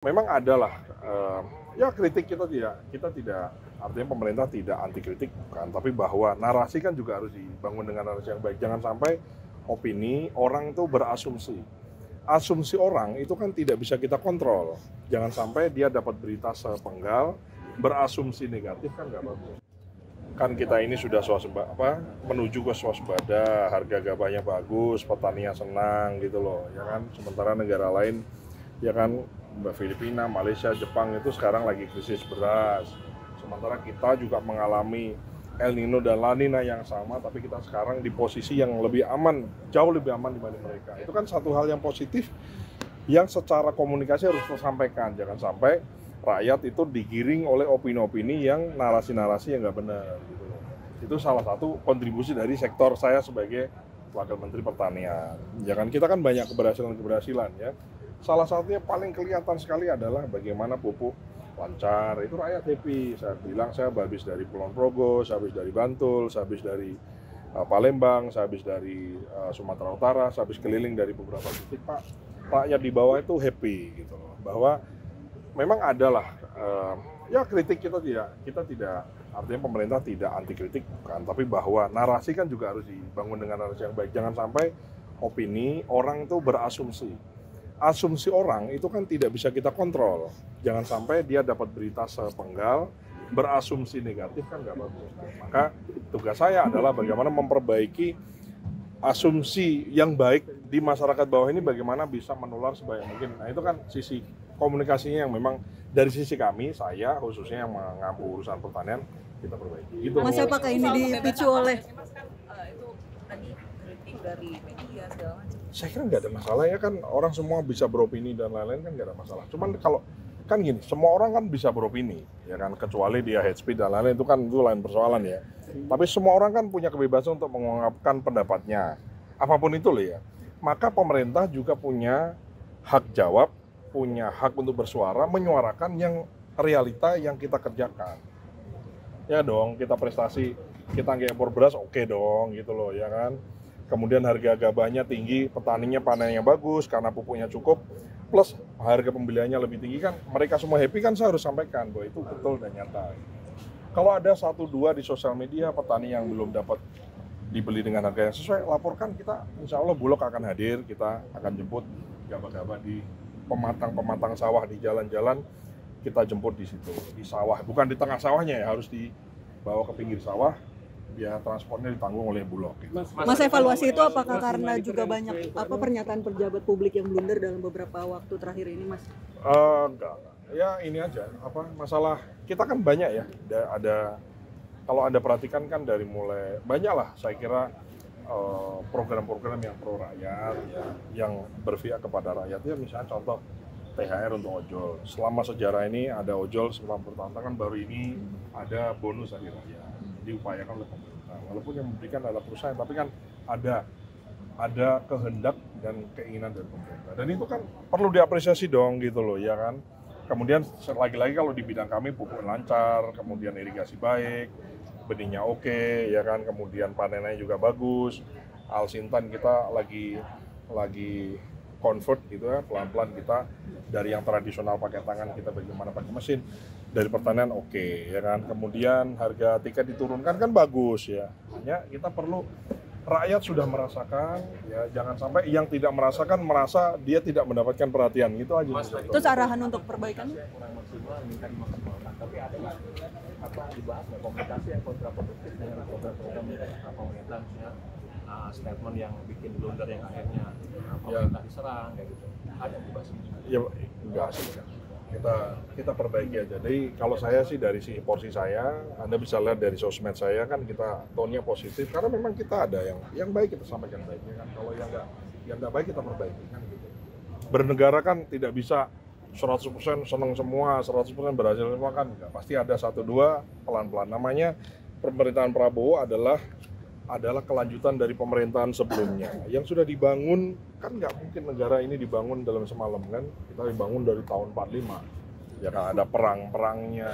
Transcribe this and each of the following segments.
Memang ada lah, ya kritik kita tidak artinya pemerintah tidak anti kritik bukan, tapi bahwa narasi kan juga harus dibangun dengan narasi yang baik. Jangan sampai opini orang itu berasumsi. Asumsi orang itu kan tidak bisa kita kontrol. Jangan sampai dia dapat berita sepenggal, berasumsi negatif kan nggak bagus. Kan kita ini sudah menuju ke swasembada, harga gabahnya bagus, petaninya senang gitu loh, ya kan. Sementara negara lain, ya kan, Filipina, Malaysia, Jepang itu sekarang lagi krisis beras. Sementara kita juga mengalami El Nino dan La Nina yang sama, tapi kita sekarang di posisi yang lebih aman, jauh lebih aman dibanding mereka. Itu kan satu hal yang positif yang secara komunikasi harus tersampaikan. Jangan sampai rakyat itu digiring oleh opini-opini yang narasi-narasi yang nggak benar. Gitu. Itu salah satu kontribusi dari sektor saya sebagai Wakil Menteri Pertanian. Jangan kita kan banyak keberhasilan ya. Salah satunya paling kelihatan sekali adalah bagaimana pupuk lancar, itu rakyat happy. Saya bilang saya habis dari Kulon Progo, saya habis dari Bantul, saya habis dari Palembang, saya habis dari Sumatera Utara, saya habis keliling dari beberapa titik, Pak. Rakyat di bawah itu happy gitu loh, bahwa memang ada lah, ya kritik kita tidak artinya pemerintah tidak anti kritik bukan, tapi bahwa narasi kan juga harus dibangun dengan narasi yang baik. Jangan sampai opini orang itu berasumsi. Asumsi orang itu kan tidak bisa kita kontrol. Jangan sampai dia dapat berita sepenggal, berasumsi negatif kan nggak bagus. Maka tugas saya adalah bagaimana memperbaiki asumsi yang baik di masyarakat bawah ini, bagaimana bisa menular sebanyak mungkin. Nah itu kan sisi komunikasinya yang memang dari sisi kami, saya khususnya yang mengampu urusan pertanian, kita perbaiki. Gitu. Mas, apakah ini dipicu oleh itu tadi kritik dari media segala macam? Saya kira nggak ada masalah ya, kan orang semua bisa beropini dan lain-lain, kan nggak ada masalah. Cuman kalau kan gini, semua orang kan bisa beropini ya kan, kecuali dia hate speech dan lain-lain, itu kan itu lain persoalan ya. Tapi semua orang kan punya kebebasan untuk mengungkapkan pendapatnya, apapun itu loh ya. Maka pemerintah juga punya hak jawab, punya hak untuk bersuara, menyuarakan yang realita yang kita kerjakan. Ya dong, kita prestasi, kita nggak impor beras, oke dong gitu loh ya kan. Kemudian harga gabahnya tinggi, petaninya panennya bagus karena pupuknya cukup, plus harga pembeliannya lebih tinggi, kan mereka semua happy, kan saya harus sampaikan bahwa itu betul dan nyata. Kalau ada 1-2 di sosial media petani yang belum dapat dibeli dengan harga yang sesuai, laporkan, kita insya Allah Bulog akan hadir, kita akan jemput gabah-gabah di pematang sawah, di jalan-jalan, kita jemput di situ, di sawah, bukan di tengah sawahnya ya, harus dibawa ke pinggir sawah, biaya transportnya ditanggung oleh Bulog. Gitu. Mas, evaluasi itu apakah karena juga banyak pernyataan pejabat publik yang blunder dalam beberapa waktu terakhir ini, Mas? Enggak. Ya ini aja, masalah kita kan banyak ya, kalau Anda perhatikan kan dari mulai banyak lah, saya kira program-program yang pro rakyat ya, yang berpihak kepada rakyat ya, misalnya contoh THR untuk ojol. Selama sejarah ini ada ojol selama bertahun-tahun, kan baru ini ada bonus hari raya, diupayakan oleh pemerintah. Walaupun yang memberikan adalah perusahaan, tapi kan ada kehendak dan keinginan dari pemerintah. Dan itu kan perlu diapresiasi dong gitu loh ya kan. Kemudian lagi-lagi kalau di bidang kami pupuk lancar, kemudian irigasi baik, benihnya oke ya kan, kemudian panennya juga bagus. Alsintan kita lagi convert gitu ya, pelan-pelan kita dari yang tradisional pakai tangan kita bagaimana pakai mesin, dari pertanian oke ya kan. Kemudian harga tiket diturunkan kan bagus ya. Hanya kita perlu, rakyat sudah merasakan ya, jangan sampai yang tidak merasakan merasa dia tidak mendapatkan perhatian, gitu aja. Terus arahan untuk perbaikan? Kurang maksimal, minta dimaksimalkan. Tapi ada nggak dibahas nggak komunikasi yang kontraproduktif dengan program-program pemerintah, misalnya statement yang bikin blunder yang akhirnya pemerintah diserang kayak gitu? Ada dibahas? Ya enggak sih, kita perbaiki aja. Jadi kalau saya sih dari sisi porsi saya, Anda bisa lihat dari sosmed saya kan, kita tone-nya positif karena memang kita ada yang baik, kita sampaikan baiknya kan. Kalau yang nggak baik kita perbaiki kan gitu. Bernegara kan tidak bisa 100% senang semua, 100% berhasil semua kan enggak. Pasti ada 1-2 pelan-pelan. Namanya pemerintahan Prabowo adalah kelanjutan dari pemerintahan sebelumnya yang sudah dibangun. Kan nggak mungkin negara ini dibangun dalam semalam kan, kita dibangun dari tahun 45 ya kan, ada perang-perangnya,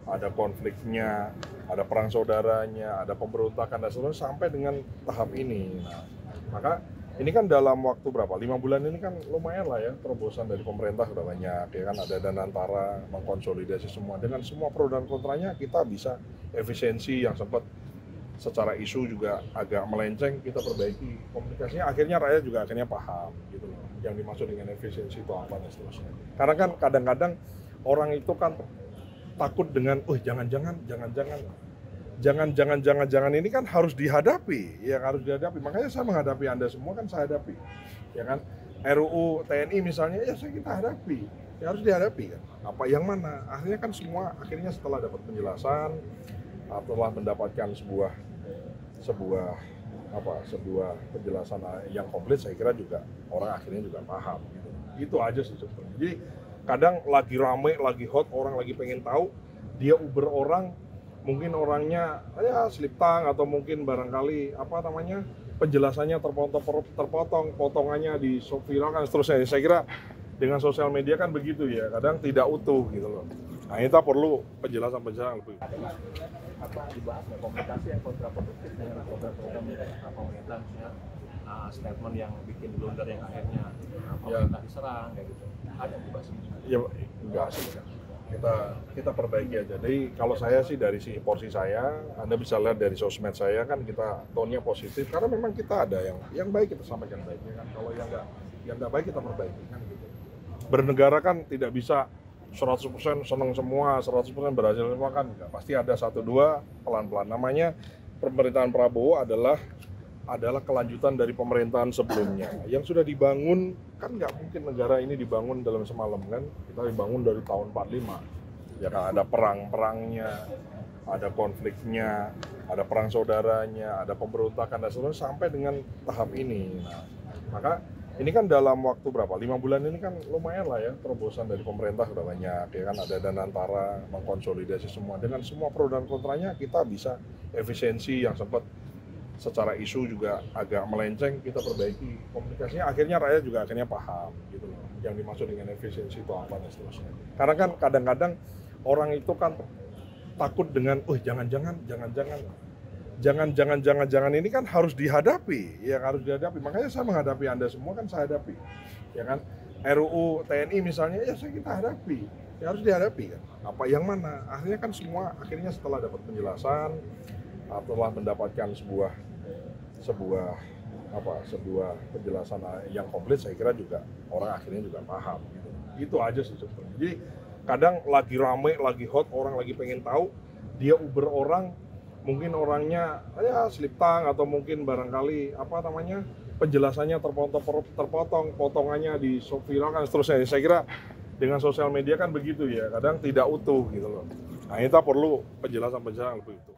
ada konfliknya, ada perang saudaranya, ada pemberontakan dan seterusnya sampai dengan tahap ini. Nah, maka ini kan dalam waktu berapa? 5 bulan ini kan lumayan lah ya, terobosan dari pemerintah udah banyak, ya kan ada Danantara, mengkonsolidasi semua. Dengan semua pro dan kontranya kita bisa efisiensi yang sempat secara isu juga agak melenceng, kita perbaiki komunikasinya, akhirnya rakyat juga akhirnya paham gitu loh, yang dimaksud dengan efisiensi itu apa dan seterusnya. Karena kan kadang-kadang orang itu kan takut dengan, jangan ini kan harus dihadapi, ya harus dihadapi. Makanya saya menghadapi Anda semua kan saya hadapi, ya kan. RUU TNI misalnya, ya kita hadapi, ya harus dihadapi kan. Apa yang mana? Akhirnya kan semua, akhirnya setelah dapat penjelasan, setelah mendapatkan sebuah penjelasan yang komplit, saya kira juga orang akhirnya juga paham gitu. Itu aja sih sebenarnya. Jadi kadang lagi rame, lagi hot, orang lagi pengen tahu, dia uber orang, mungkin orangnya ya slip tang atau mungkin barangkali penjelasannya terpotong, potongannya di viralkan seterusnya. Saya kira dengan sosial media kan begitu ya, kadang tidak utuh gitu loh. Nah, kita perlu penjelasan lebih. Dibahas nggak komunikasi yang kontraproduktif dengan program-program pemerintah, misalnya statement yang bikin blunder yang akhirnya pemerintah diserang kayak gitu, ada dibahas? Ya enggak sih, kita perbaiki aja. Jadi kalau saya sih dari sisi porsi saya, Anda bisa lihat dari sosmed saya kan kita tone-nya positif karena memang kita ada yang baik kita sampaikan baiknya kan. Kalau yang nggak baik kita perbaiki kan gitu. Bernegara kan tidak bisa 100% senang semua, 100% berhasil semua kan enggak. Pasti ada 1-2 pelan-pelan. Namanya pemerintahan Prabowo adalah kelanjutan dari pemerintahan sebelumnya. Yang sudah dibangun, kan nggak mungkin negara ini dibangun dalam semalam kan. Kita dibangun dari tahun 45. Ya kan ada perang-perangnya, ada konfliknya, ada perang saudaranya, ada pemberontakan dan seterusnya sampai dengan tahap ini. Nah, maka ini kan dalam waktu berapa? 5 bulan ini kan lumayan lah ya, terobosan dari pemerintah udah banyak, ya kan ada Danantara, mengkonsolidasi semua. Dengan semua pro dan kontranya kita bisa efisiensi yang sempat secara isu juga agak melenceng, kita perbaiki komunikasinya, akhirnya rakyat juga akhirnya paham gitu loh, yang dimaksud dengan efisiensi itu apa dan seterusnya. Karena kan kadang-kadang orang itu kan takut dengan, jangan ini kan harus dihadapi, ya harus dihadapi. Makanya saya menghadapi Anda semua kan saya hadapi, ya kan. RUU TNI misalnya, ya kita hadapi, ya harus dihadapi kan. Apa yang mana? Akhirnya kan semua, akhirnya setelah dapat penjelasan, setelah mendapatkan sebuah penjelasan yang komplit, saya kira juga orang akhirnya juga paham gitu. Itu aja sih sebenarnya. Jadi kadang lagi rame, lagi hot, orang lagi pengen tahu, dia uber orang, mungkin orangnya ya slip tang atau mungkin barangkali penjelasannya terpotong, potongannya di viralkan seterusnya. Saya kira dengan sosial media kan begitu ya, kadang tidak utuh gitu loh. Nah, kita perlu penjelasan lebih utuh.